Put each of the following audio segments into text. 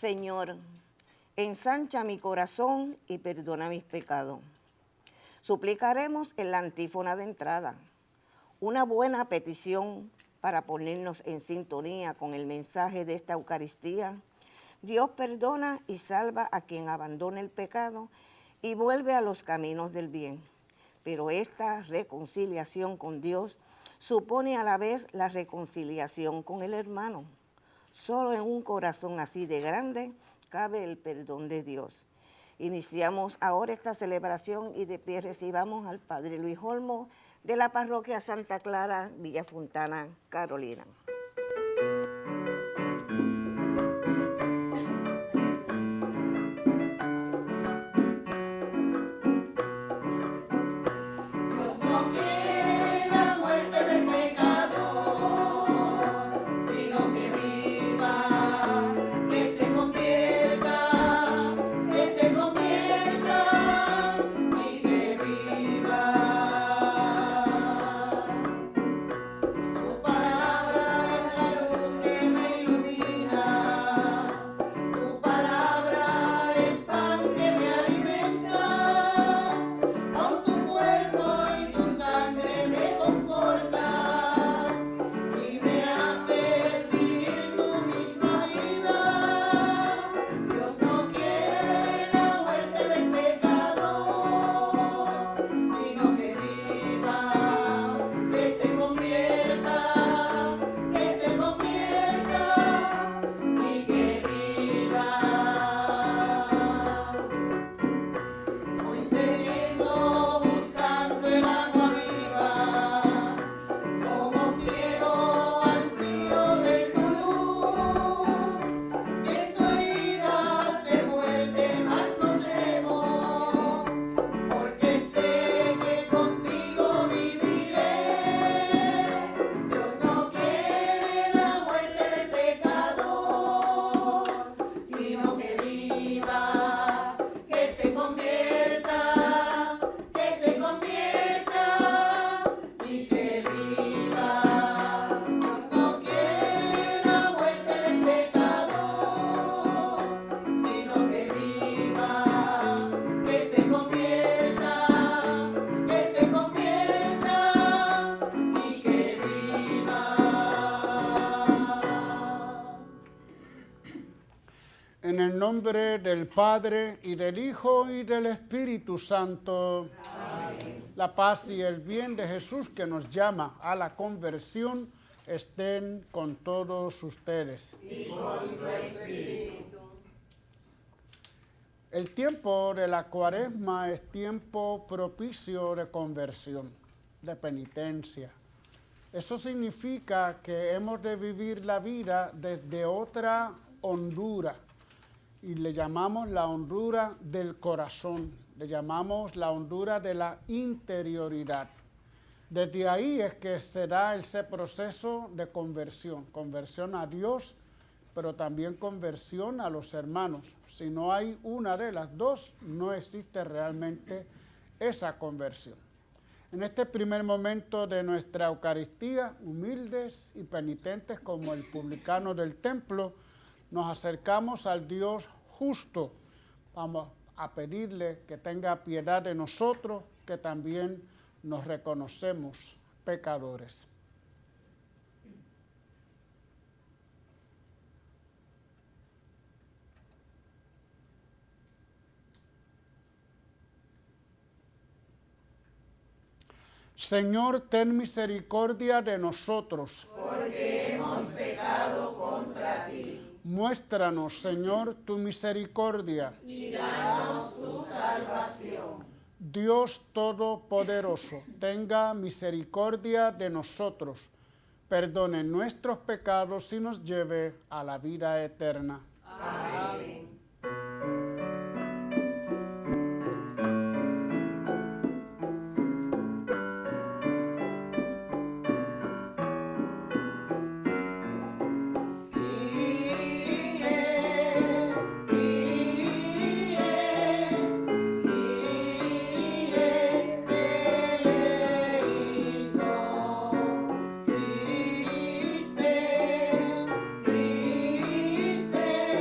Señor, ensancha mi corazón y perdona mis pecados. Suplicaremos en la antífona de entrada, una buena petición para ponernos en sintonía con el mensaje de esta Eucaristía. Dios perdona y salva a quien abandona el pecado y vuelve a los caminos del bien. Pero esta reconciliación con Dios supone a la vez la reconciliación con el hermano. Solo en un corazón así de grande cabe el perdón de Dios. Iniciamos ahora esta celebración y de pie recibamos al Padre Luis Olmo de la Parroquia Santa Clara, Villa Fontana, Carolina. En el nombre del Padre, y del Hijo, y del Espíritu Santo. Amén. La paz y el bien de Jesús, que nos llama a la conversión, estén con todos ustedes. Y con tu espíritu. El tiempo de la Cuaresma es tiempo propicio de conversión, de penitencia. Eso significa que hemos de vivir la vida desde otra hondura. Y le llamamos la hondura del corazón, le llamamos la hondura de la interioridad. Desde ahí es que se da ese proceso de conversión a Dios, pero también conversión a los hermanos. Si no hay una de las dos, no existe realmente esa conversión. En este primer momento de nuestra Eucaristía, humildes y penitentes como el publicano del templo, nos acercamos al Dios justo. Vamos a pedirle que tenga piedad de nosotros, que también nos reconocemos pecadores. Señor, ten misericordia de nosotros. Porque hemos pecado contra ti. Muéstranos, Señor, tu misericordia. Y danos tu salvación. Dios Todopoderoso, tenga misericordia de nosotros, perdone nuestros pecados y nos lleve a la vida eterna. Amén. Triste,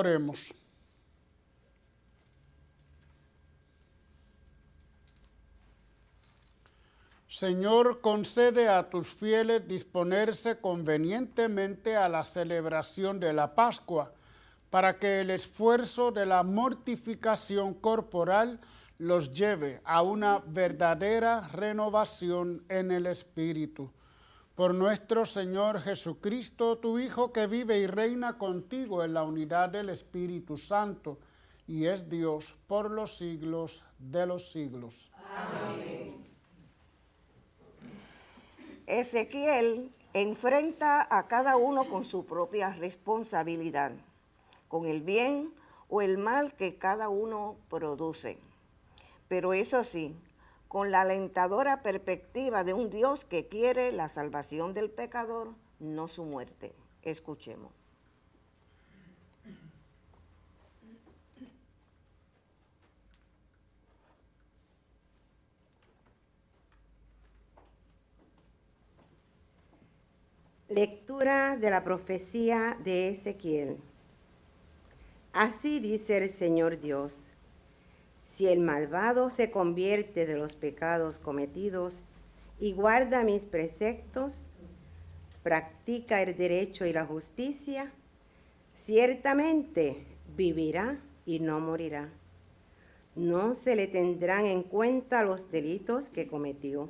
Oremos. Señor, concede a tus fieles disponerse convenientemente a la celebración de la Pascua, para que el esfuerzo de la mortificación corporal los lleve a una verdadera renovación en el Espíritu. Por nuestro Señor Jesucristo, tu Hijo, que vive y reina contigo en la unidad del Espíritu Santo, y es Dios por los siglos de los siglos. Amén. Ezequiel enfrenta a cada uno con su propia responsabilidad, con el bien o el mal que cada uno produce. Pero eso sí, con la alentadora perspectiva de un Dios que quiere la salvación del pecador, no su muerte. Escuchemos. Lectura de la profecía de Ezequiel. Así dice el Señor Dios: si el malvado se convierte de los pecados cometidos y guarda mis preceptos, practica el derecho y la justicia, ciertamente vivirá y no morirá. No se le tendrán en cuenta los delitos que cometió.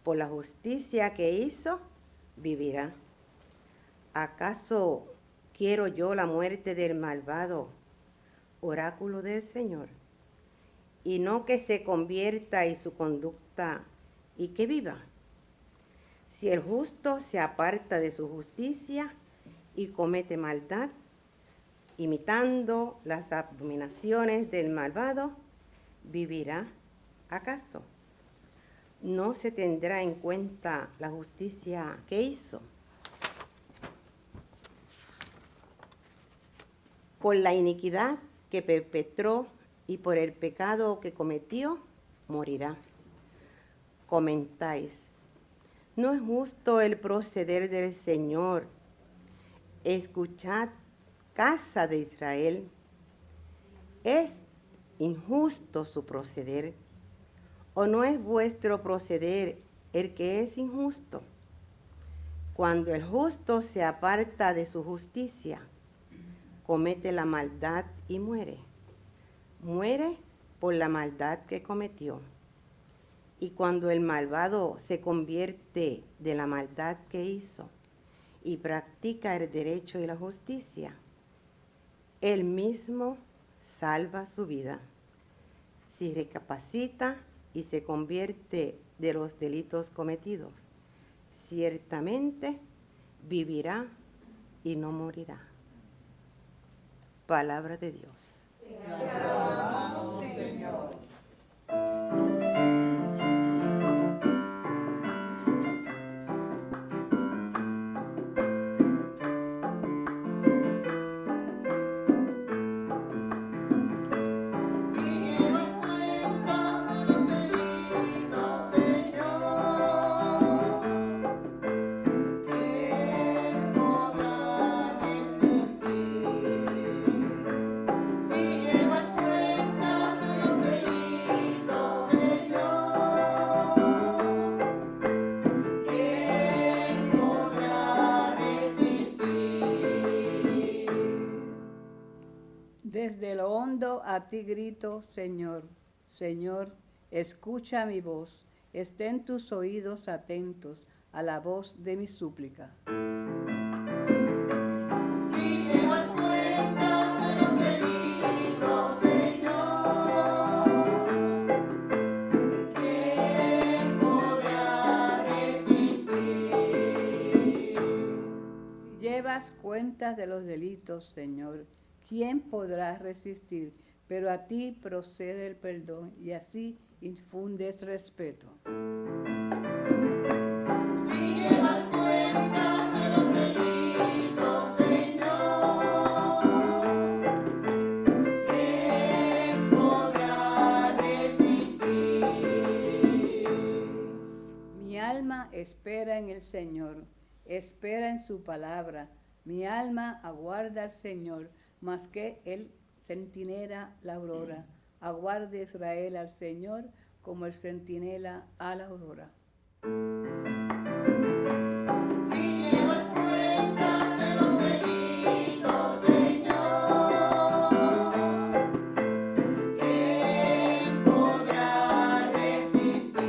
Por la justicia que hizo, vivirá. ¿Acaso quiero yo la muerte del malvado, oráculo del Señor? Y no que se convierta en su conducta y que viva. Si el justo se aparta de su justicia y comete maldad, imitando las abominaciones del malvado, ¿vivirá acaso? No se tendrá en cuenta la justicia que hizo. Por la iniquidad que perpetró y por el pecado que cometió, morirá. Comentáis: ¿no es justo el proceder del Señor? Escuchad, casa de Israel. ¿Es injusto su proceder? ¿O no es vuestro proceder el que es injusto? Cuando el justo se aparta de su justicia, comete la maldad y muere. Muere por la maldad que cometió. Y cuando el malvado se convierte de la maldad que hizo y practica el derecho y la justicia, él mismo salva su vida. Si recapacita y se convierte de los delitos cometidos, ciertamente vivirá y no morirá. Palabra de Dios. Te alabamos, Señor. Desde lo hondo a ti grito, Señor. Señor, escucha mi voz. Estén tus oídos atentos a la voz de mi súplica. Si llevas cuentas de los delitos, Señor, ¿quién podrá resistir? Si llevas cuentas de los delitos, Señor, ¿quién podrá resistir? Pero a ti procede el perdón y así infundes respeto. Si llevas cuentas de los delitos, Señor, ¿quién podrá resistir? Mi alma espera en el Señor, espera en su palabra. Mi alma aguarda al Señor, más que el centinela la aurora. Aguarde Israel al Señor como el centinela a la aurora. Si llevas cuentas de los delitos, Señor, ¿quién podrá resistir?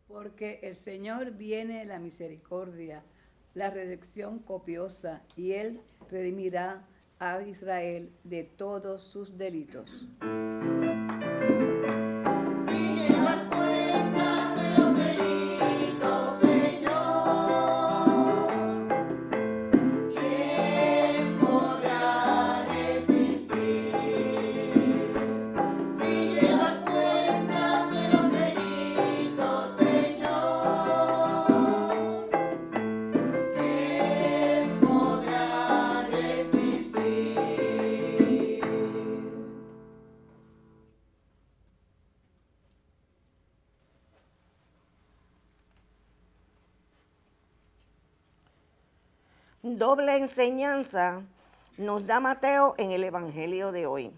Porque el Señor viene la misericordia, la redención copiosa, y Él redimirá a Israel de todos sus delitos. Si llevas cuentas de los delitos, Señor, ¿quién podrá resistir? Si llevas cuentas de los delitos, Señor, ¿quién podrá resistir? Doble enseñanza nos da Mateo en el Evangelio de hoy.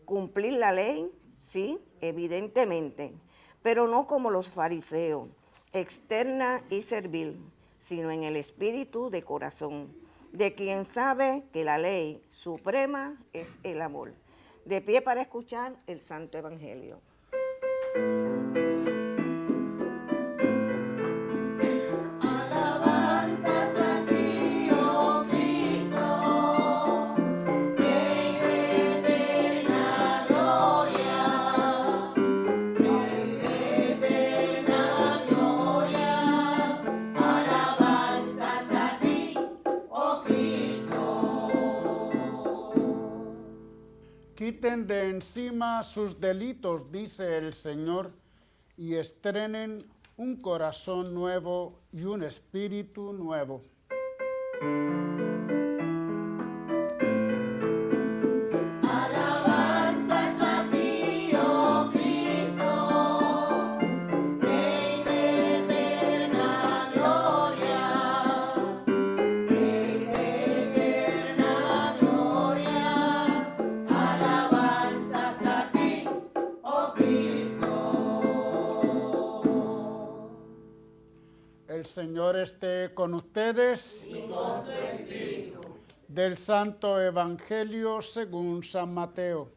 Cumplir la ley, sí, evidentemente, pero no como los fariseos, externa y servil, sino en el espíritu de corazón, de quien sabe que la ley suprema es el amor. De pie para escuchar el Santo Evangelio. Alabanzas a ti, oh Cristo, Rey de eterna gloria, Rey de eterna gloria. Alabanzas a ti, oh Cristo. Quiten de encima sus delitos, dice el Señor, y estrenen un corazón nuevo y un espíritu nuevo. Alabanzas a ti, oh Cristo, Rey de eterna gloria, Rey de eterna gloria. Alabanzas a ti, oh Cristo. El Señor esté con ustedes. Y con tu espíritu. Del Santo Evangelio según San Mateo.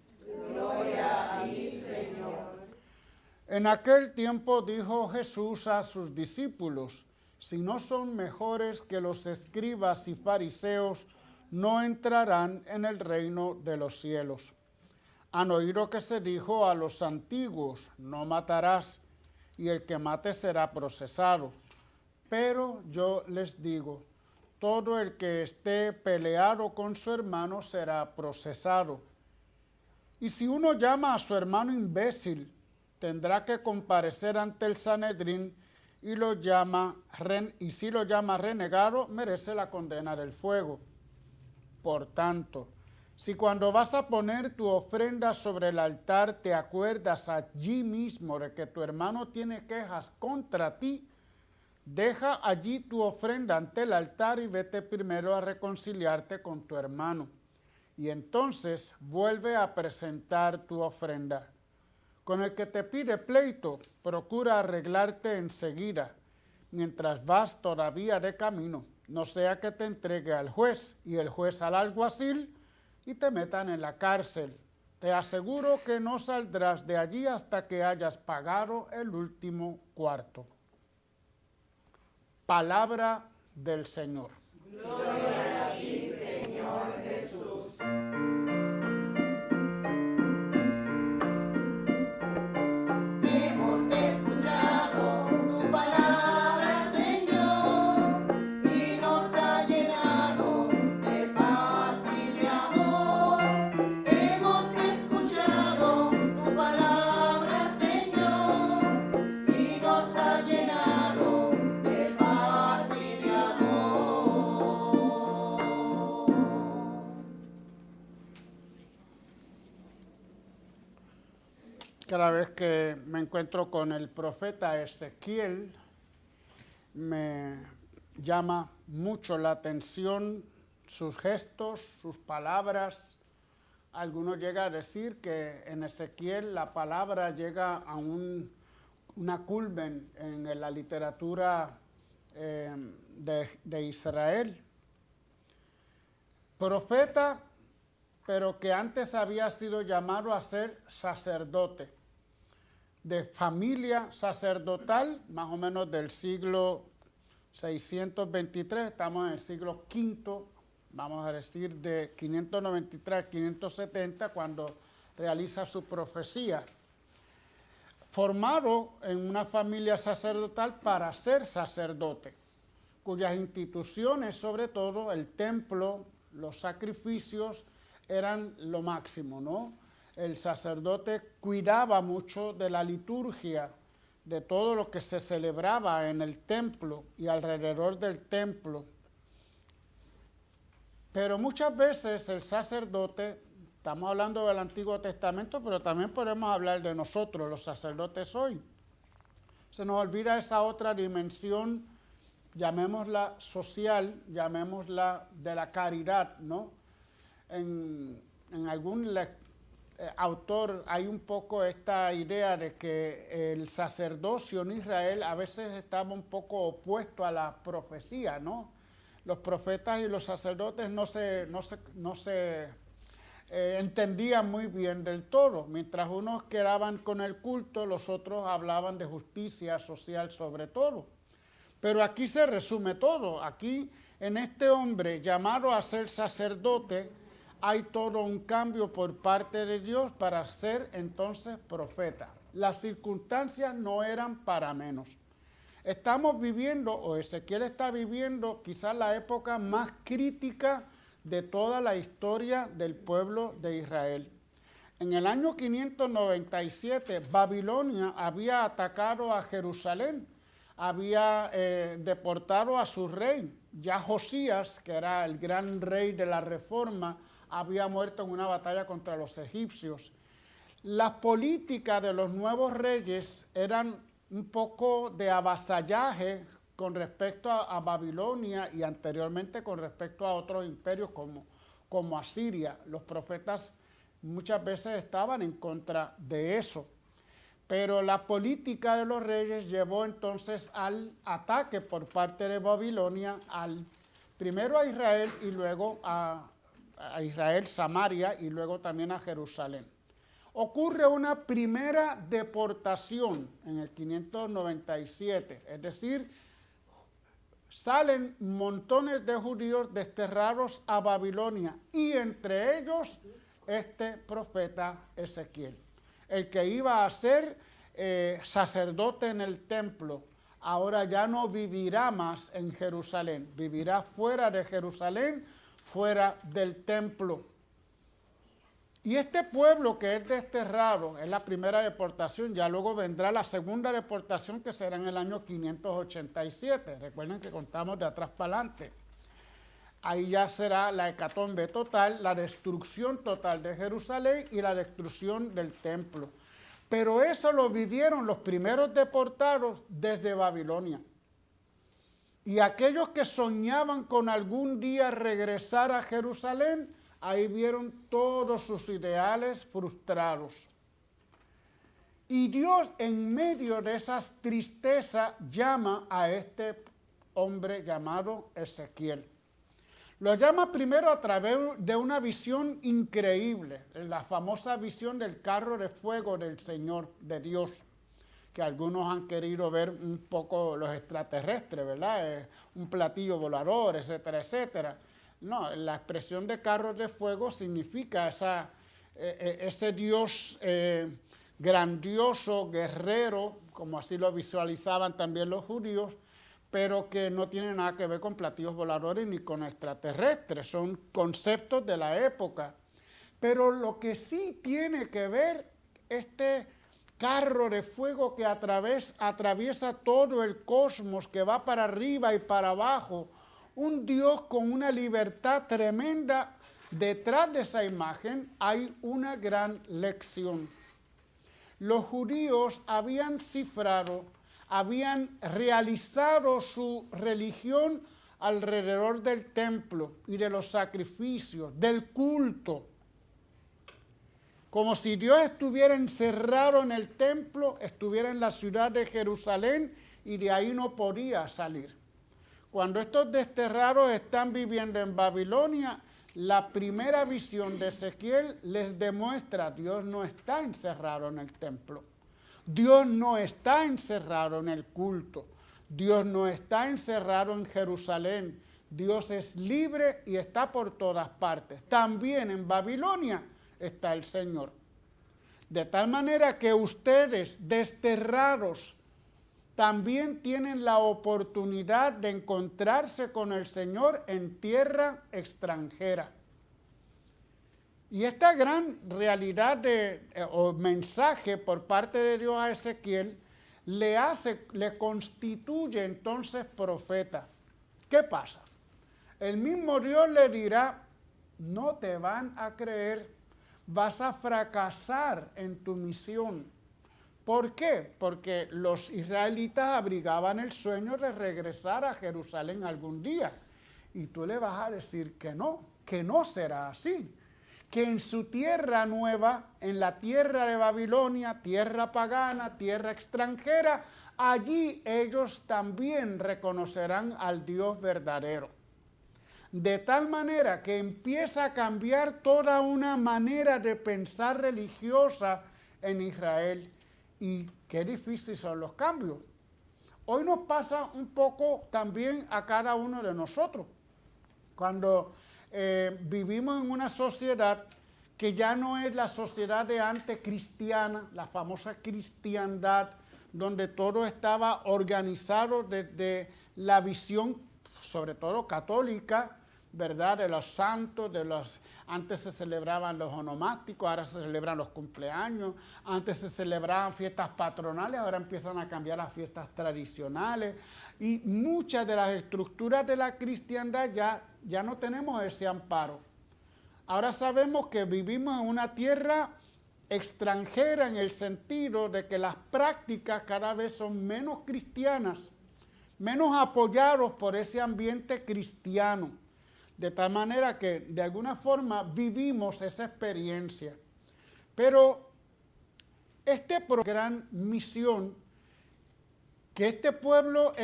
Gloria a ti, Señor. En aquel tiempo dijo Jesús a sus discípulos: si no son mejores que los escribas y fariseos, no entrarán en el reino de los cielos. Han oído que se dijo a los antiguos: no matarás, y el que mate será procesado. Pero yo les digo, todo el que esté peleado con su hermano será procesado. Y si uno llama a su hermano imbécil, tendrá que comparecer ante el Sanedrín, y si lo llama renegado, merece la condena del fuego. Por tanto, si cuando vas a poner tu ofrenda sobre el altar te acuerdas allí mismo de que tu hermano tiene quejas contra ti, deja allí tu ofrenda ante el altar y vete primero a reconciliarte con tu hermano. Y entonces vuelve a presentar tu ofrenda. Con el que te pide pleito, procura arreglarte enseguida, mientras vas todavía de camino, no sea que te entregue al juez y el juez al alguacil y te metan en la cárcel. Te aseguro que no saldrás de allí hasta que hayas pagado el último cuarto. Palabra del Señor. Gloria a ti, Señor Jesús. Hemos escuchado tu palabra, Señor, y nos ha llenado de paz y de amor. Hemos escuchado tu palabra, Señor, y nos ha llenado de paz y de amor. Cada vez que me encuentro con el profeta Ezequiel, me llama mucho la atención sus gestos, sus palabras. Algunos llegan a decir que en Ezequiel la palabra llega a una culmen en la literatura de Israel. Profeta, pero que antes había sido llamado a ser sacerdote, de familia sacerdotal, más o menos del siglo 623, estamos en el siglo V, vamos a decir de 593 a 570, cuando realiza su profecía. Formado en una familia sacerdotal para ser sacerdote, cuyas instituciones, sobre todo el templo, los sacrificios, eran lo máximo, ¿no? El sacerdote cuidaba mucho de la liturgia, de todo lo que se celebraba en el templo y alrededor del templo. Pero muchas veces el sacerdote, estamos hablando del Antiguo Testamento, pero también podemos hablar de nosotros, los sacerdotes hoy. Se nos olvida esa otra dimensión, llamémosla social, llamémosla de la caridad, ¿no? En algún autor hay un poco esta idea de que el sacerdocio en Israel a veces estaba un poco opuesto a la profecía, ¿no? Los profetas y los sacerdotes no se entendían muy bien del todo. Mientras unos quedaban con el culto, los otros hablaban de justicia social sobre todo. Pero aquí se resume todo. Aquí, en este hombre llamado a ser sacerdote, hay todo un cambio por parte de Dios para ser entonces profeta. Las circunstancias no eran para menos. Estamos viviendo, o Ezequiel está viviendo, quizás la época más crítica de toda la historia del pueblo de Israel. En el año 597, Babilonia había atacado a Jerusalén, había deportado a su rey. Ya Josías, que era el gran rey de la Reforma, había muerto en una batalla contra los egipcios. Las políticas de los nuevos reyes eran un poco de avasallaje con respecto a Babilonia y anteriormente con respecto a otros imperios como Asiria. Los profetas muchas veces estaban en contra de eso. Pero la política de los reyes llevó entonces al ataque por parte de Babilonia, primero a Israel y luego a Israel, Samaria y luego también a Jerusalén. Ocurre una primera deportación en el 597, es decir, salen montones de judíos desterrados a Babilonia y entre ellos este profeta Ezequiel, el que iba a ser sacerdote en el templo. Ahora ya no vivirá más en Jerusalén, vivirá fuera de Jerusalén, fuera del templo. Y este pueblo que es desterrado es la primera deportación, ya luego vendrá la segunda deportación que será en el año 587. Recuerden que contamos de atrás para adelante. Ahí ya será la hecatombe total, la destrucción total de Jerusalén y la destrucción del templo. Pero eso lo vivieron los primeros deportados desde Babilonia. Y aquellos que soñaban con algún día regresar a Jerusalén, ahí vieron todos sus ideales frustrados. Y Dios, en medio de esas tristezas, llama a este hombre llamado Ezequiel. Lo llama primero a través de una visión increíble, la famosa visión del carro de fuego del Señor, de Dios, que algunos han querido ver un poco los extraterrestres, ¿verdad? Un platillo volador, etcétera, etcétera. No, la expresión de carros de fuego significa ese Dios grandioso, guerrero, como así lo visualizaban también los judíos, pero que no tiene nada que ver con platillos voladores ni con extraterrestres, son conceptos de la época. Pero lo que sí tiene que ver este carro de fuego que atraviesa todo el cosmos, que va para arriba y para abajo, un Dios con una libertad tremenda, detrás de esa imagen hay una gran lección. Los judíos habían cifrado, habían realizado su religión alrededor del templo y de los sacrificios, del culto. Como si Dios estuviera encerrado en el templo, estuviera en la ciudad de Jerusalén y de ahí no podía salir. Cuando estos desterrados están viviendo en Babilonia, la primera visión de Ezequiel les demuestra que Dios no está encerrado en el templo. Dios no está encerrado en el culto. Dios no está encerrado en Jerusalén. Dios es libre y está por todas partes. También en Babilonia está el Señor. De tal manera que ustedes, desterrados, también tienen la oportunidad de encontrarse con el Señor en tierra extranjera. Y esta gran realidad o mensaje por parte de Dios a Ezequiel le constituye entonces profeta. ¿Qué pasa? El mismo Dios le dirá, no te van a creer, vas a fracasar en tu misión. ¿Por qué? Porque los israelitas abrigaban el sueño de regresar a Jerusalén algún día. Y tú le vas a decir que no será así. Que en su tierra nueva, en la tierra de Babilonia, tierra pagana, tierra extranjera, allí ellos también reconocerán al Dios verdadero. De tal manera que empieza a cambiar toda una manera de pensar religiosa en Israel. Y qué difíciles son los cambios. Hoy nos pasa un poco también a cada uno de nosotros. Cuando vivimos en una sociedad que ya no es la sociedad de antes cristiana, la famosa cristiandad, donde todo estaba organizado desde la visión, sobre todo católica, ¿verdad? De los santos, antes se celebraban los onomásticos, ahora se celebran los cumpleaños, antes se celebraban fiestas patronales, ahora empiezan a cambiar las fiestas tradicionales, y muchas de las estructuras de la cristiandad ya no tenemos ese amparo. Ahora sabemos que vivimos en una tierra extranjera en el sentido de que las prácticas cada vez son menos cristianas, menos apoyados por ese ambiente cristiano. De tal manera que de alguna forma vivimos esa experiencia. Pero gran misión que este pueblo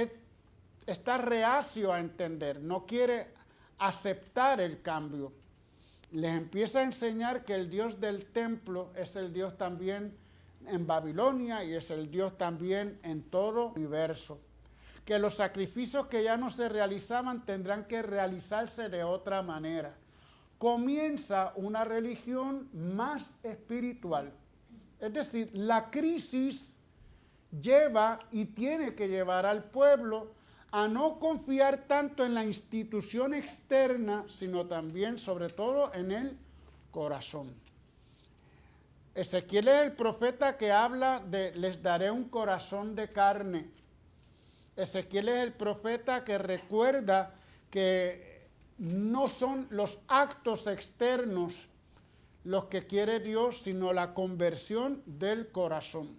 está reacio a entender, no quiere aceptar el cambio. Les empieza a enseñar que el Dios del templo es el Dios también en Babilonia y es el Dios también en todo el universo. Que los sacrificios que ya no se realizaban tendrán que realizarse de otra manera. Comienza una religión más espiritual. Es decir, la crisis lleva y tiene que llevar al pueblo a no confiar tanto en la institución externa, sino también, sobre todo, en el corazón. Ezequiel es el profeta que habla de les daré un corazón de carne. Ezequiel es el profeta que recuerda que no son los actos externos los que quiere Dios, sino la conversión del corazón.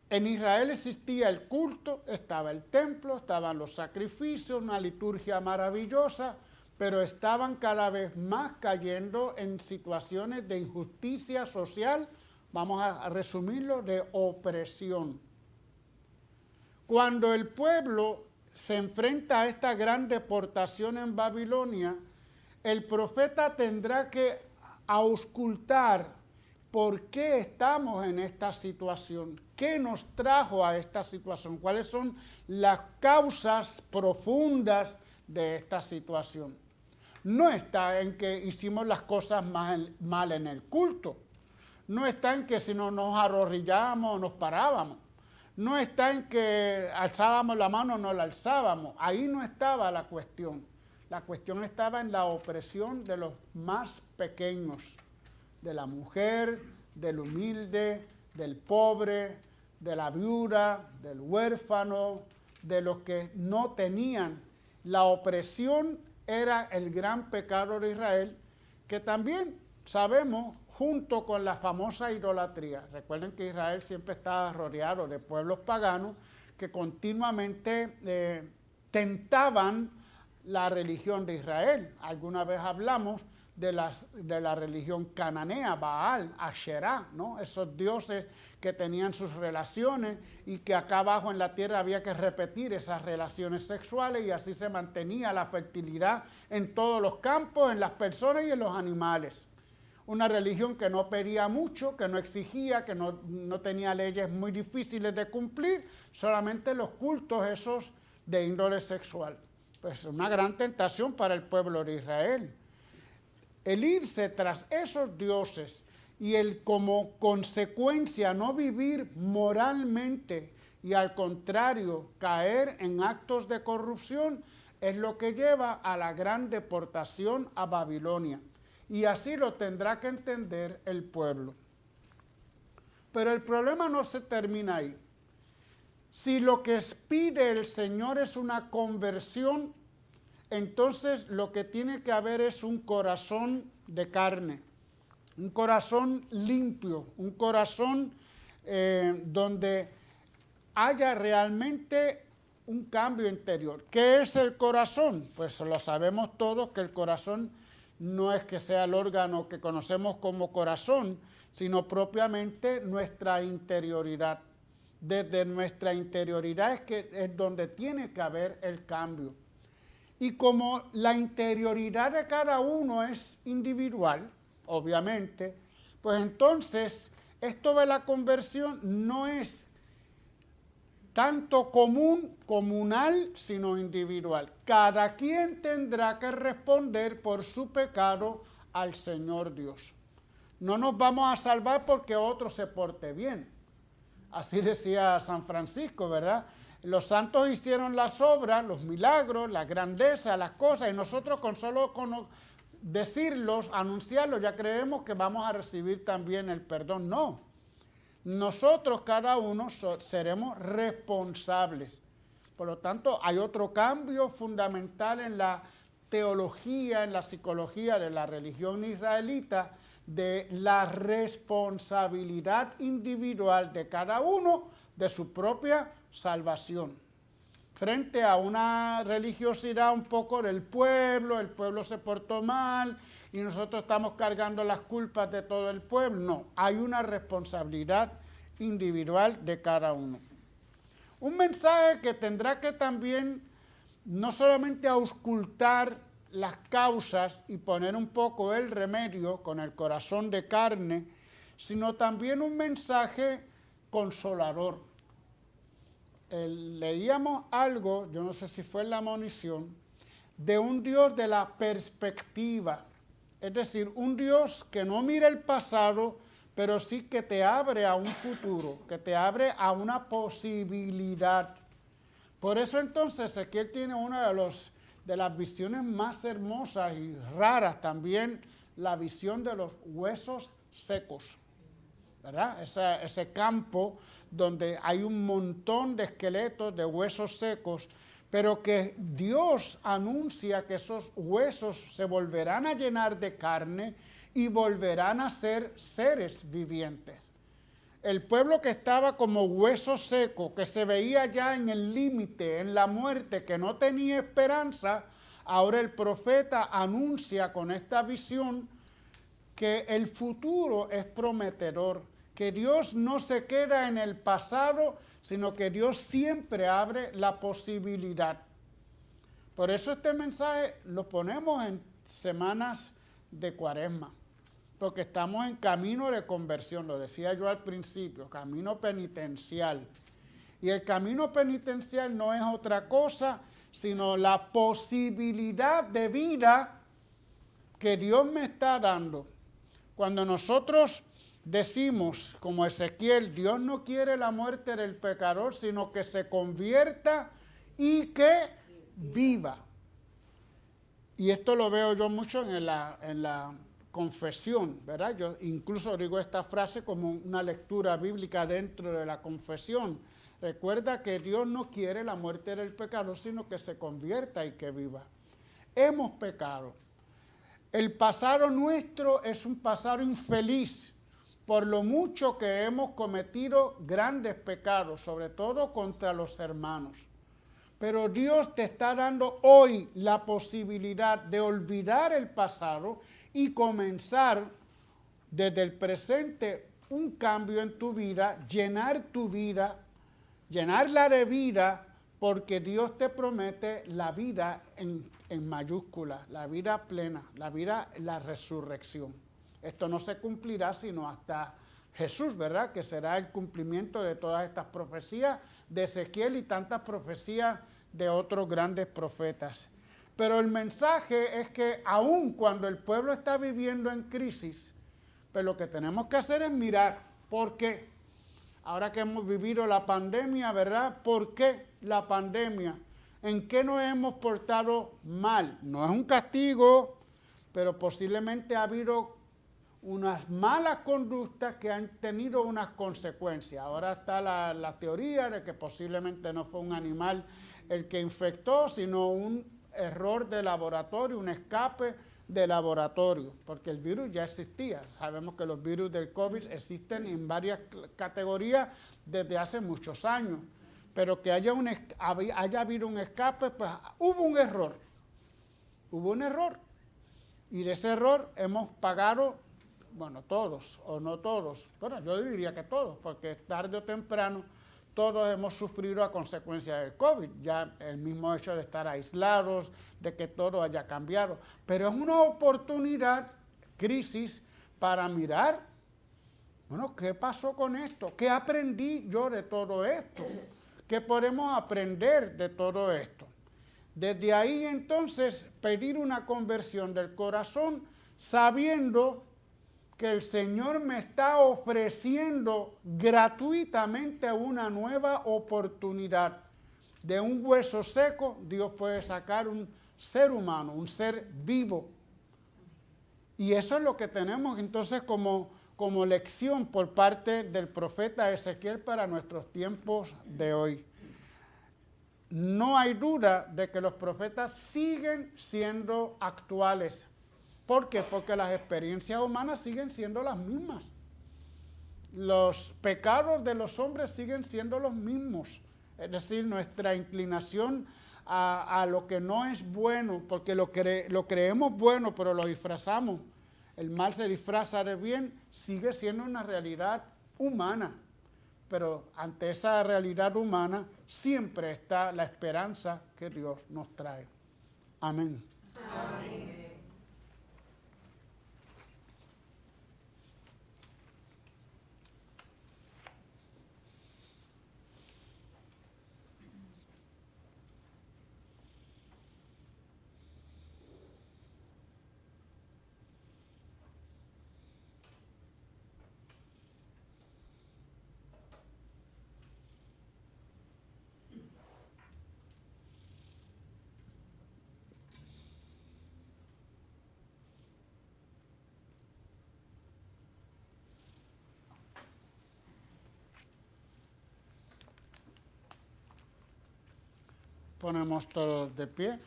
En Israel existía el culto, estaba el templo, estaban los sacrificios, una liturgia maravillosa, pero estaban cada vez más cayendo en situaciones de injusticia social, vamos a resumirlo, de opresión. Cuando el pueblo se enfrenta a esta gran deportación en Babilonia, el profeta tendrá que auscultar por qué estamos en esta situación, qué nos trajo a esta situación, cuáles son las causas profundas de esta situación. No está en que hicimos las cosas mal en el culto, no está en que si no nos arrodillábamos nos parábamos, no está en que alzábamos la mano o no la alzábamos, ahí no estaba la cuestión. La cuestión estaba en la opresión de los más pequeños, de la mujer, del humilde, del pobre, de la viuda, del huérfano, de los que no tenían. La opresión era el gran pecado de Israel, que también sabemos junto con la famosa idolatría. Recuerden que Israel siempre estaba rodeado de pueblos paganos que continuamente tentaban la religión de Israel. Alguna vez hablamos de la religión cananea, Baal, Asherá, ¿no? Esos dioses que tenían sus relaciones y que acá abajo en la tierra había que repetir esas relaciones sexuales y así se mantenía la fertilidad en todos los campos, en las personas y en los animales. Una religión que no pedía mucho, que no exigía, que no tenía leyes muy difíciles de cumplir, solamente los cultos esos de índole sexual. Pues una gran tentación para el pueblo de Israel. El irse tras esos dioses y el como consecuencia no vivir moralmente y al contrario caer en actos de corrupción es lo que lleva a la gran deportación a Babilonia. Y así lo tendrá que entender el pueblo. Pero el problema no se termina ahí. Si lo que pide el Señor es una conversión, entonces lo que tiene que haber es un corazón de carne, un corazón limpio, un corazón donde haya realmente un cambio interior. ¿Qué es el corazón? Pues lo sabemos todos que el corazón no es que sea el órgano que conocemos como corazón, sino propiamente nuestra interioridad. Desde nuestra interioridad es donde tiene que haber el cambio. Y como la interioridad de cada uno es individual, obviamente, pues entonces esto de la conversión no es tanto comunal, sino individual. Cada quien tendrá que responder por su pecado al Señor Dios. No nos vamos a salvar porque otro se porte bien. Así decía San Francisco, ¿verdad? Los santos hicieron las obras, los milagros, la grandeza, las cosas, y nosotros con solo decirlos, anunciarlos, ya creemos que vamos a recibir también el perdón. No. Nosotros, cada uno, seremos responsables. Por lo tanto, hay otro cambio fundamental en la teología, en la psicología de la religión israelita, de la responsabilidad individual de cada uno de su propia salvación. Frente a una religiosidad un poco del pueblo, el pueblo se portó mal y nosotros estamos cargando las culpas de todo el pueblo. No, hay una responsabilidad individual de cada uno. Un mensaje que tendrá que también no solamente auscultar las causas y poner un poco el remedio con el corazón de carne, sino también un mensaje consolador. Leíamos algo, yo no sé si fue en la monición, de un Dios de la perspectiva, es decir, un Dios que no mira el pasado, pero sí que te abre a un futuro, que te abre a una posibilidad. Por eso entonces Ezequiel tiene una de las visiones más hermosas y raras también, la visión de los huesos secos, ¿verdad? Ese campo donde hay un montón de esqueletos de huesos secos, pero que Dios anuncia que esos huesos se volverán a llenar de carne y volverán a ser seres vivientes. El pueblo que estaba como hueso seco, que se veía ya en el límite, en la muerte, que no tenía esperanza, ahora el profeta anuncia con esta visión que el futuro es prometedor, que Dios no se queda en el pasado, sino que Dios siempre abre la posibilidad. Por eso este mensaje lo ponemos en semanas de Cuaresma, porque estamos en camino de conversión, lo decía yo al principio, camino penitencial. Y el camino penitencial no es otra cosa, sino la posibilidad de vida que Dios me está dando. Cuando nosotros decimos, como Ezequiel, Dios no quiere la muerte del pecador, sino que se convierta y que viva. Y esto lo veo yo mucho en la confesión, ¿verdad? Yo incluso digo esta frase como una lectura bíblica dentro de la confesión. Recuerda que Dios no quiere la muerte del pecador, sino que se convierta y que viva. Hemos pecado. El pasado nuestro es un pasado infeliz, por lo mucho que hemos cometido grandes pecados, sobre todo contra los hermanos. Pero Dios te está dando hoy la posibilidad de olvidar el pasado y comenzar desde el presente un cambio en tu vida, llenarla de vida, porque Dios te promete la vida en mayúscula, la vida plena, la resurrección. Esto no se cumplirá sino hasta Jesús, ¿verdad? Que será el cumplimiento de todas estas profecías de Ezequiel y tantas profecías de otros grandes profetas. Pero el mensaje es que aun cuando el pueblo está viviendo en crisis, pues lo que tenemos que hacer es mirar por qué. Ahora que hemos vivido la pandemia, ¿verdad? ¿Por qué la pandemia? ¿En qué nos hemos portado mal? No es un castigo, pero posiblemente ha habido unas malas conductas que han tenido unas consecuencias. Ahora está la teoría de que posiblemente no fue un animal el que infectó, sino un error de laboratorio, un escape de laboratorio, porque el virus ya existía. Sabemos que los virus del COVID existen en varias categorías desde hace muchos años, pero que haya habido un escape, pues hubo un error. Hubo un error. Y de ese error hemos pagado, bueno, todos o no todos, bueno, yo diría que todos, porque tarde o temprano todos hemos sufrido a consecuencia del COVID, ya el mismo hecho de estar aislados, de que todo haya cambiado. Pero es una oportunidad, crisis, para mirar, bueno, ¿qué pasó con esto? ¿Qué aprendí yo de todo esto? ¿Qué podemos aprender de todo esto? Desde ahí entonces pedir una conversión del corazón sabiendo que el Señor me está ofreciendo gratuitamente una nueva oportunidad. De un hueso seco, Dios puede sacar un ser humano, un ser vivo. Y eso es lo que tenemos entonces como lección por parte del profeta Ezequiel para nuestros tiempos de hoy. No hay duda de que los profetas siguen siendo actuales. ¿Por qué? Porque las experiencias humanas siguen siendo las mismas. Los pecados de los hombres siguen siendo los mismos. Es decir, nuestra inclinación a lo que no es bueno, porque lo creemos bueno, pero lo disfrazamos. El mal se disfraza de bien, sigue siendo una realidad humana. Pero ante esa realidad humana siempre está la esperanza que Dios nos trae. Amén. Amén. Ponemos todos de pie.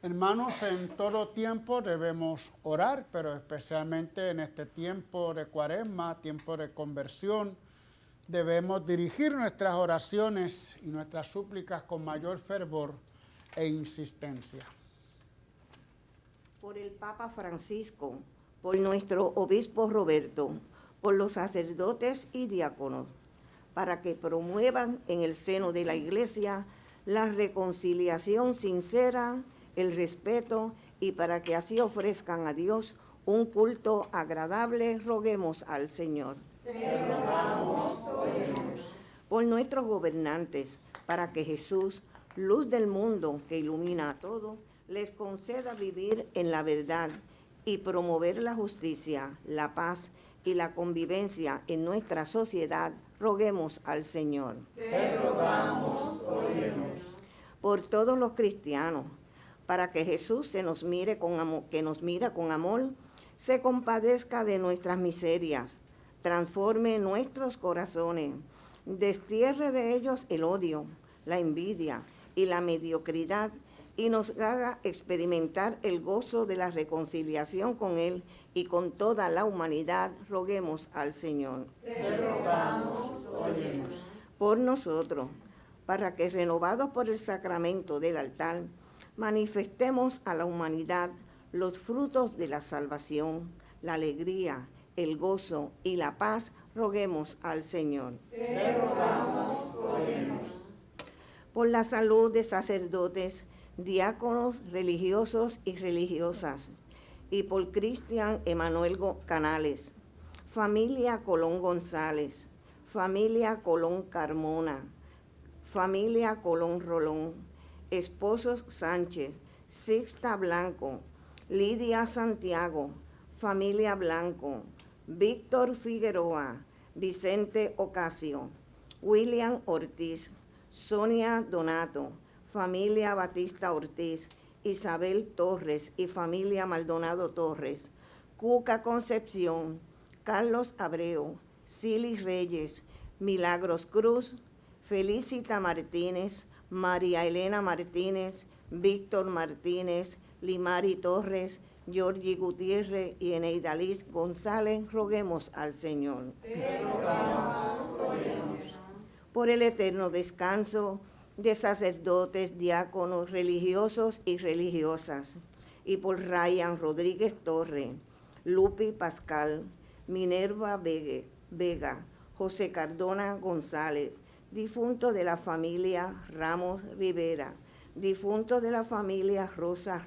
Hermanos, en todo tiempo debemos orar, pero especialmente en este tiempo de Cuaresma, tiempo de conversión, debemos dirigir nuestras oraciones y nuestras súplicas con mayor fervor e insistencia. Por el Papa Francisco, por nuestro obispo Roberto, por los sacerdotes y diáconos, para que promuevan en el seno de la Iglesia la reconciliación sincera, el respeto, y para que así ofrezcan a Dios un culto agradable, roguemos al Señor. Te rogamos, óyenos. Por nuestros gobernantes, para que Jesús, luz del mundo que ilumina a todos, les conceda vivir en la verdad y promover la justicia, la paz y la convivencia en nuestra sociedad, roguemos al Señor. Te rogamos, óyenos. Por todos los cristianos, para que Jesús que nos mira con amor, se compadezca de nuestras miserias, transforme nuestros corazones, destierre de ellos el odio, la envidia y la mediocridad, y nos haga experimentar el gozo de la reconciliación con Él y con toda la humanidad, roguemos al Señor. Te rogamos, óyenos. Por nosotros, para que, renovados por el sacramento del altar, manifestemos a la humanidad los frutos de la salvación, la alegría, el gozo y la paz, roguemos al Señor. Te rogamos, óyenos. Por la salud de sacerdotes, diáconos, religiosos y religiosas, y por Cristian Emanuel Canales, familia Colón González, familia Colón Carmona, familia Colón Rolón, esposos Sánchez, Sixta Blanco, Lidia Santiago, familia Blanco, Víctor Figueroa, Vicente Ocasio, William Ortiz, Sonia Donato, familia Batista Ortiz, Isabel Torres y familia Maldonado Torres, Cuca Concepción, Carlos Abreu, Silis Reyes, Milagros Cruz, Felicita Martínez, María Elena Martínez, Víctor Martínez, Limari Torres, Georgie Gutiérrez y Eneidaliz González, roguemos al Señor. Te rogamos, óyenos. Por el eterno descanso de sacerdotes, diáconos, religiosos y religiosas, y por Ryan Rodríguez Torre, Lupi Pascal, Minerva Vega, José Cardona González, difunto de la familia Ramos Rivera, difunto de la familia Rosa,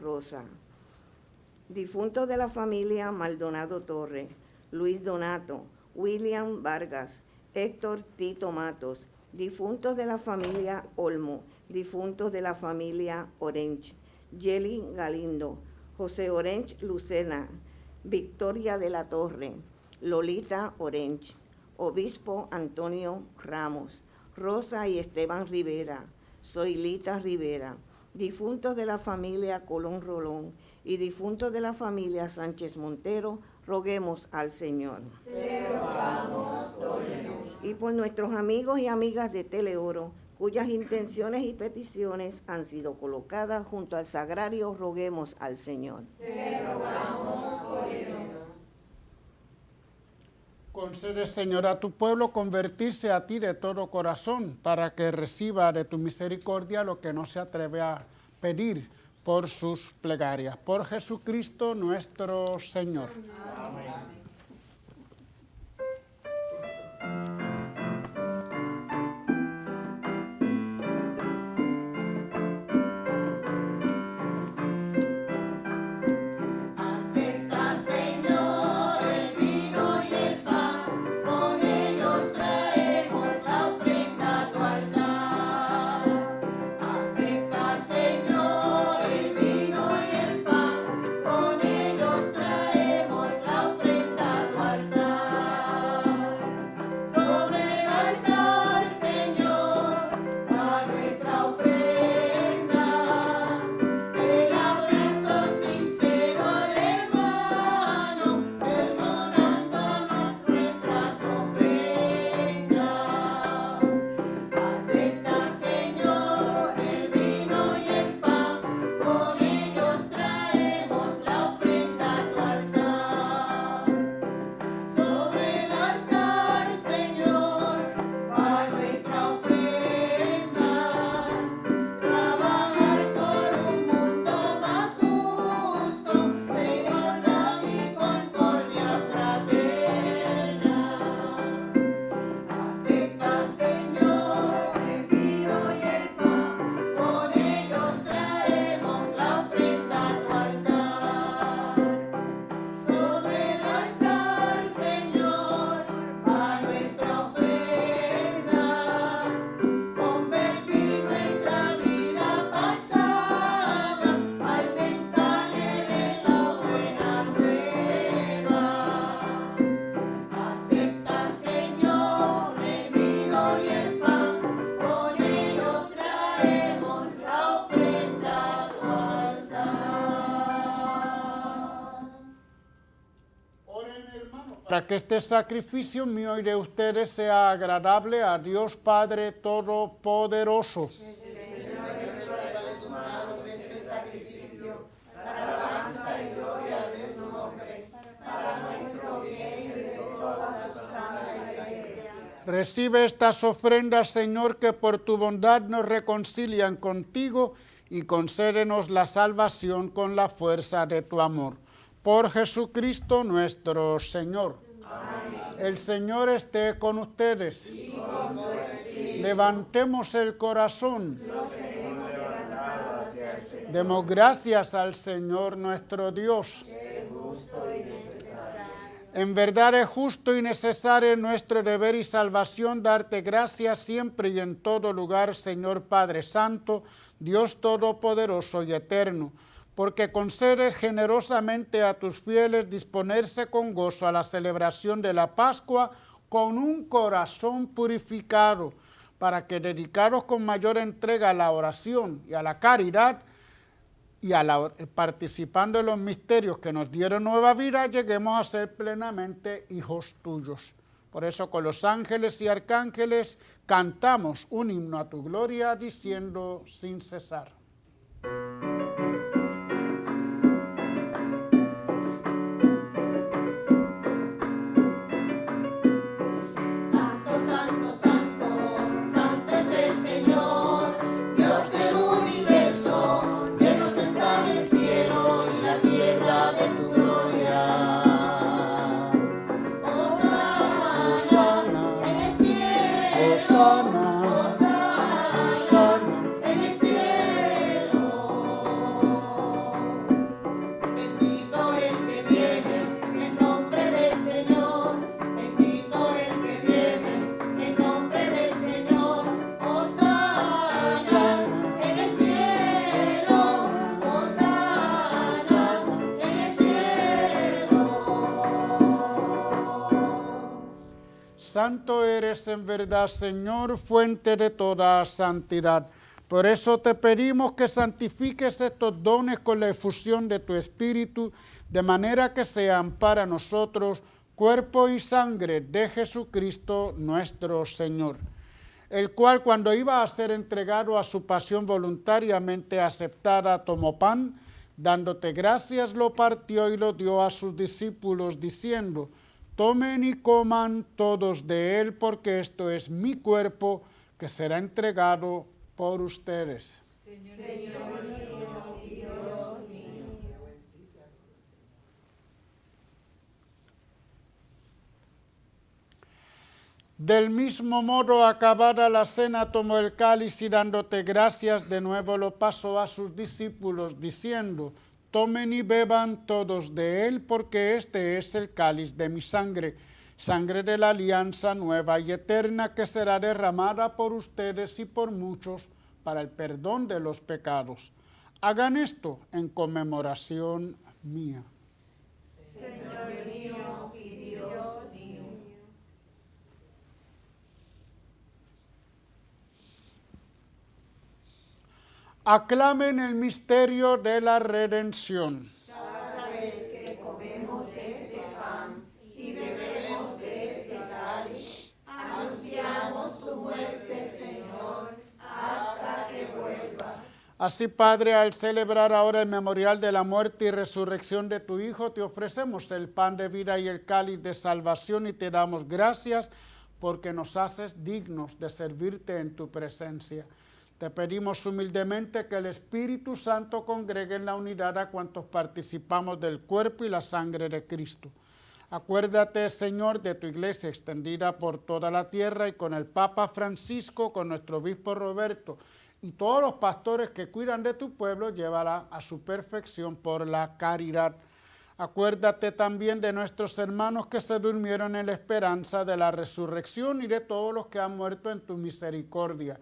difunto de la familia Maldonado Torre, Luis Donato, William Vargas, Héctor Tito Matos, difuntos de la familia Olmo, difuntos de la familia Orench, Yeli Galindo, José Orench Lucena, Victoria de la Torre, Lolita Orench, Obispo Antonio Ramos, Rosa y Esteban Rivera, Zoilita Rivera, difuntos de la familia Colón Rolón y difuntos de la familia Sánchez Montero, roguemos al Señor. Te rogamos, óyenos. Y por nuestros amigos y amigas de Teleoro, cuyas intenciones y peticiones han sido colocadas junto al sagrario, roguemos al Señor. Te rogamos, óyenos. Concede, Señor, a tu pueblo convertirse a ti de todo corazón, para que reciba de tu misericordia lo que no se atreve a pedir por sus plegarias. Por Jesucristo nuestro Señor. Amén. Para que este sacrificio mío y de ustedes sea agradable a Dios Padre Todopoderoso. Recibe estas ofrendas, Señor, que por tu bondad nos reconcilian contigo y concédenos la salvación con la fuerza de tu amor. Por Jesucristo nuestro Señor. Amén. El Señor esté con ustedes. Y con tu espíritu. Levantemos el corazón. Demos gracias al Señor nuestro Dios. En verdad es justo y necesario nuestro deber y salvación darte gracias siempre y en todo lugar, Señor Padre Santo, Dios Todopoderoso y Eterno, porque concedes generosamente a tus fieles disponerse con gozo a la celebración de la Pascua con un corazón purificado, para que dedicados con mayor entrega a la oración y a la caridad, y participando en los misterios que nos dieron nueva vida, lleguemos a ser plenamente hijos tuyos. Por eso con los ángeles y arcángeles cantamos un himno a tu gloria, diciendo sin cesar. Santo eres en verdad, Señor, fuente de toda santidad. Por eso te pedimos que santifiques estos dones con la efusión de tu Espíritu, de manera que sean para nosotros cuerpo y sangre de Jesucristo nuestro Señor, el cual cuando iba a ser entregado a su pasión voluntariamente aceptada, tomó pan, dándote gracias, lo partió y lo dio a sus discípulos, diciendo: tomen y coman todos de él, porque esto es mi cuerpo, que será entregado por ustedes. Señor mío y Dios mío. Del mismo modo, acabada la cena, tomó el cáliz y dándote gracias, de nuevo lo pasó a sus discípulos, diciendo: tomen y beban todos de él, porque este es el cáliz de mi sangre, sangre de la alianza nueva y eterna, que será derramada por ustedes y por muchos para el perdón de los pecados. Hagan esto en conmemoración mía. Señor mío y Dios mío. Aclamen el misterio de la redención. Cada vez que comemos de este pan y bebemos de este cáliz, anunciamos tu muerte, Señor, hasta que vuelvas. Así, Padre, al celebrar ahora el memorial de la muerte y resurrección de tu Hijo, te ofrecemos el pan de vida y el cáliz de salvación y te damos gracias porque nos haces dignos de servirte en tu presencia. Te pedimos humildemente que el Espíritu Santo congregue en la unidad a cuantos participamos del cuerpo y la sangre de Cristo. Acuérdate, Señor, de tu iglesia extendida por toda la tierra y con el Papa Francisco, con nuestro obispo Roberto y todos los pastores que cuidan de tu pueblo, llévala a su perfección por la caridad. Acuérdate también de nuestros hermanos que se durmieron en la esperanza de la resurrección y de todos los que han muerto en tu misericordia.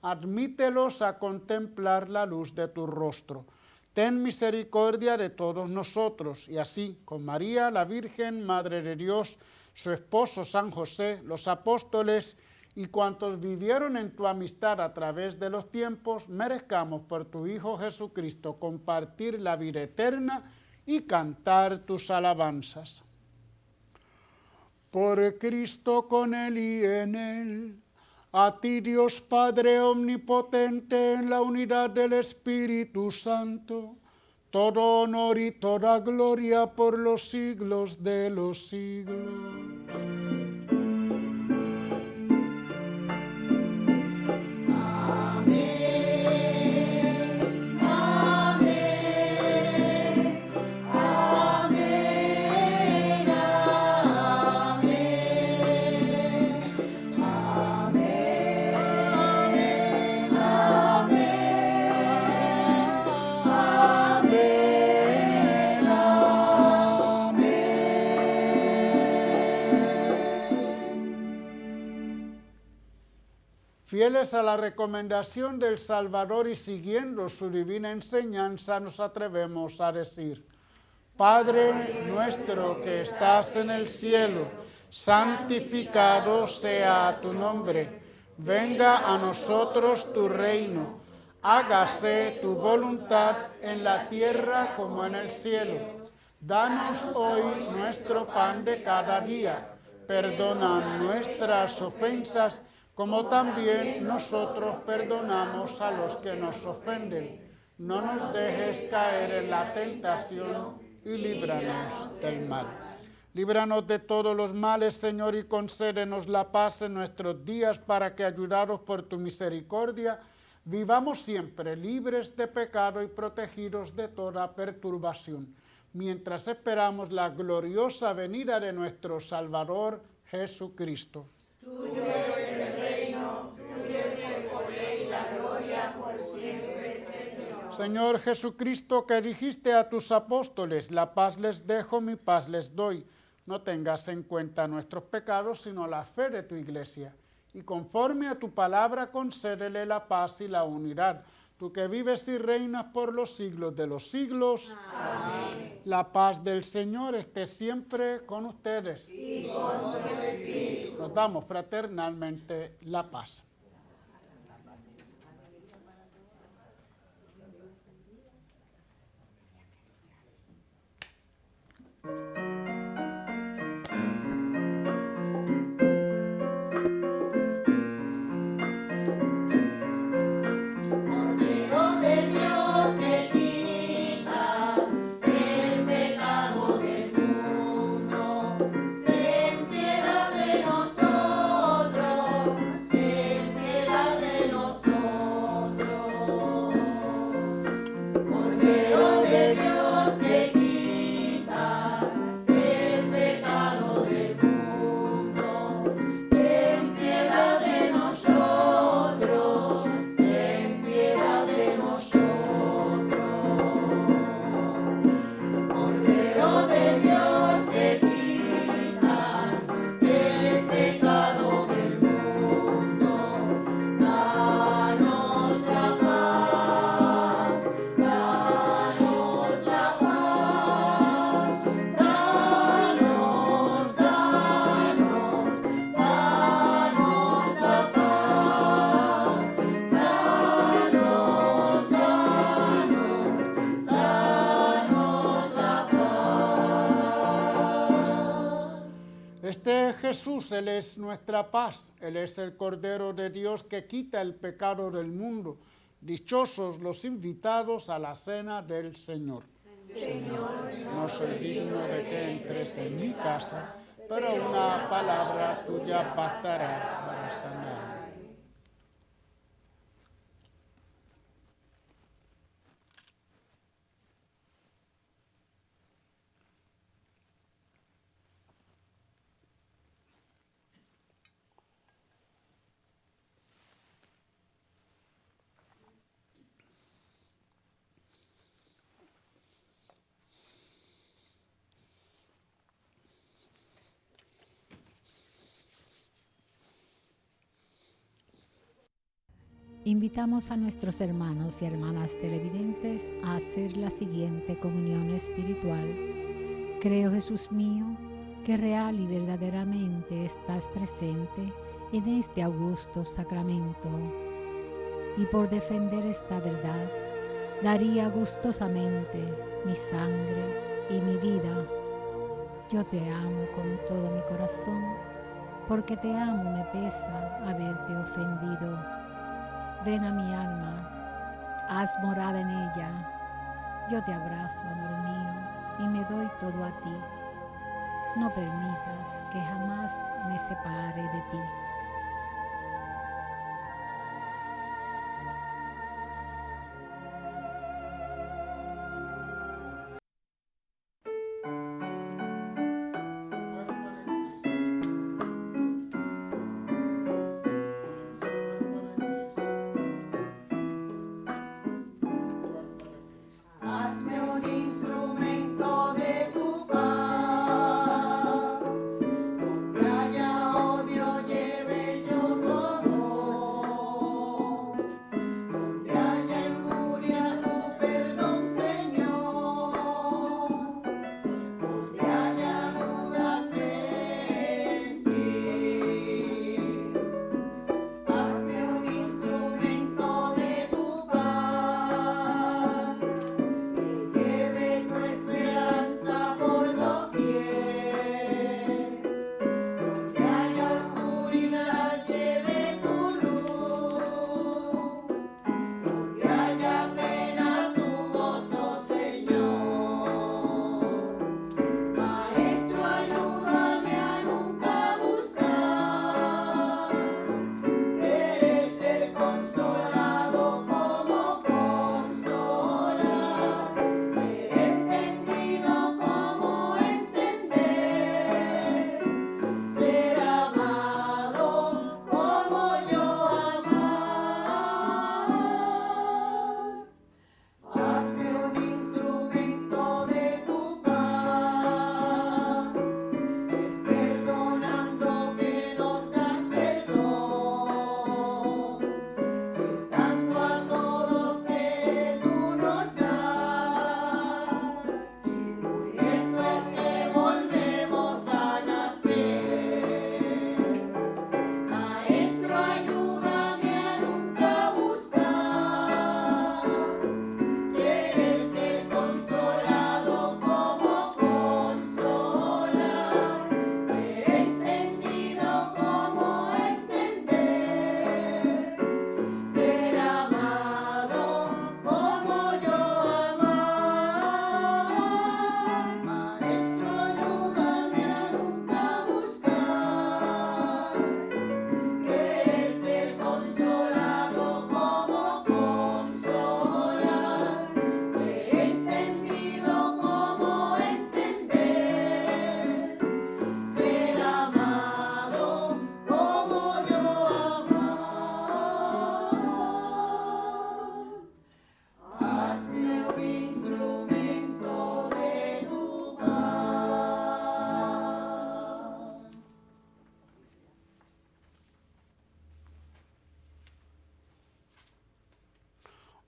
Admítelos a contemplar la luz de tu rostro. Ten misericordia de todos nosotros, y así, con María, la Virgen, Madre de Dios, su esposo San José, los apóstoles y cuantos vivieron en tu amistad a través de los tiempos, merezcamos por tu Hijo Jesucristo compartir la vida eterna y cantar tus alabanzas. Por Cristo, con Él y en Él, a ti, Dios Padre omnipotente, en la unidad del Espíritu Santo, todo honor y toda gloria por los siglos de los siglos. Fieles a la recomendación del Salvador y siguiendo su divina enseñanza, nos atrevemos a decir: Padre nuestro que estás en el cielo, santificado sea tu nombre. Venga a nosotros tu reino. Hágase tu voluntad en la tierra como en el cielo. Danos hoy nuestro pan de cada día. Perdona nuestras ofensas, como también nosotros perdonamos a los que nos ofenden. No nos dejes caer en la tentación y líbranos del mal. Líbranos de todos los males, Señor, y concédenos la paz en nuestros días, para que, ayudados por tu misericordia, vivamos siempre libres de pecado y protegidos de toda perturbación, mientras esperamos la gloriosa venida de nuestro Salvador Jesucristo. Tuyo es el reino, tuyo es el poder y la gloria por siempre, Señor. Señor Jesucristo, que dijiste a tus apóstoles: la paz les dejo, mi paz les doy. No tengas en cuenta nuestros pecados, sino la fe de tu iglesia. Y conforme a tu palabra, concédele la paz y la unidad. Tú que vives y reinas por los siglos de los siglos. Amén. La paz del Señor esté siempre con ustedes. Y con tu espíritu. Nos damos fraternalmente la paz. Jesús, Él es nuestra paz. Él es el Cordero de Dios que quita el pecado del mundo. Dichosos los invitados a la cena del Señor. Señor, no soy digno de que entres en mi casa, pero una palabra tuya bastará para sanar. Invitamos a nuestros hermanos y hermanas televidentes a hacer la siguiente comunión espiritual. Creo, Jesús mío, que real y verdaderamente estás presente en este augusto sacramento. Y por defender esta verdad, daría gustosamente mi sangre y mi vida. Yo te amo con todo mi corazón, porque te amo me pesa haberte ofendido. Ven a mi alma, haz morada en ella. Yo te abrazo, amor mío, y me doy todo a ti. No permitas que jamás me separe de ti. Hazme un instrumento de tu paz, donde haya odio,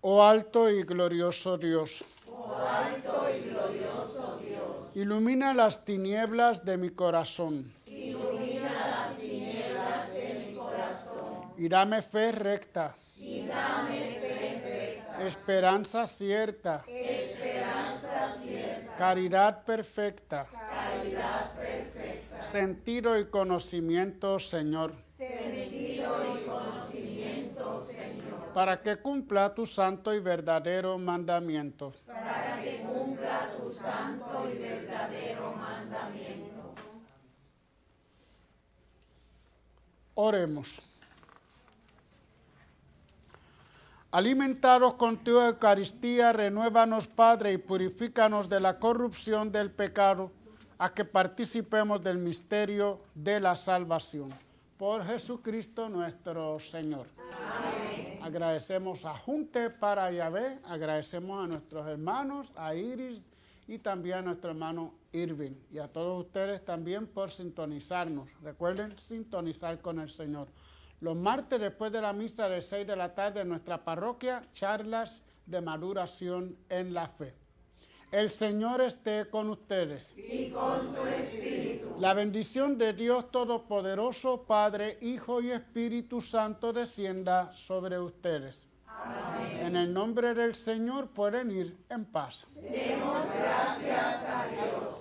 Oh alto y glorioso Dios. Oh alto y glorioso Dios. Ilumina las tinieblas de mi corazón. Ilumina las tinieblas de mi corazón. Y dame fe recta. Y dame fe recta. Esperanza cierta. Esperanza cierta. Caridad perfecta. Caridad perfecta. Sentido y conocimiento, Señor. Sentido y conocimiento, Señor. Para que cumpla tu santo y verdadero mandamiento. Para que cumpla tu santo y verdadero mandamiento. Oremos. Alimentados con tu Eucaristía, renuévanos, Padre, y purifícanos de la corrupción del pecado, a que participemos del misterio de la salvación. Por Jesucristo nuestro Señor. Amén. Agradecemos a Junte para Yahvé, agradecemos a nuestros hermanos, a Iris y también a nuestro hermano Irving. Y a todos ustedes también por sintonizarnos. Recuerden sintonizar con el Señor. Los martes, después de la misa de 6 de la tarde en nuestra parroquia, charlas de maduración en la fe. El Señor esté con ustedes. Y con tu espíritu. La bendición de Dios Todopoderoso, Padre, Hijo y Espíritu Santo, descienda sobre ustedes. Amén. En el nombre del Señor pueden ir en paz. Demos gracias a Dios.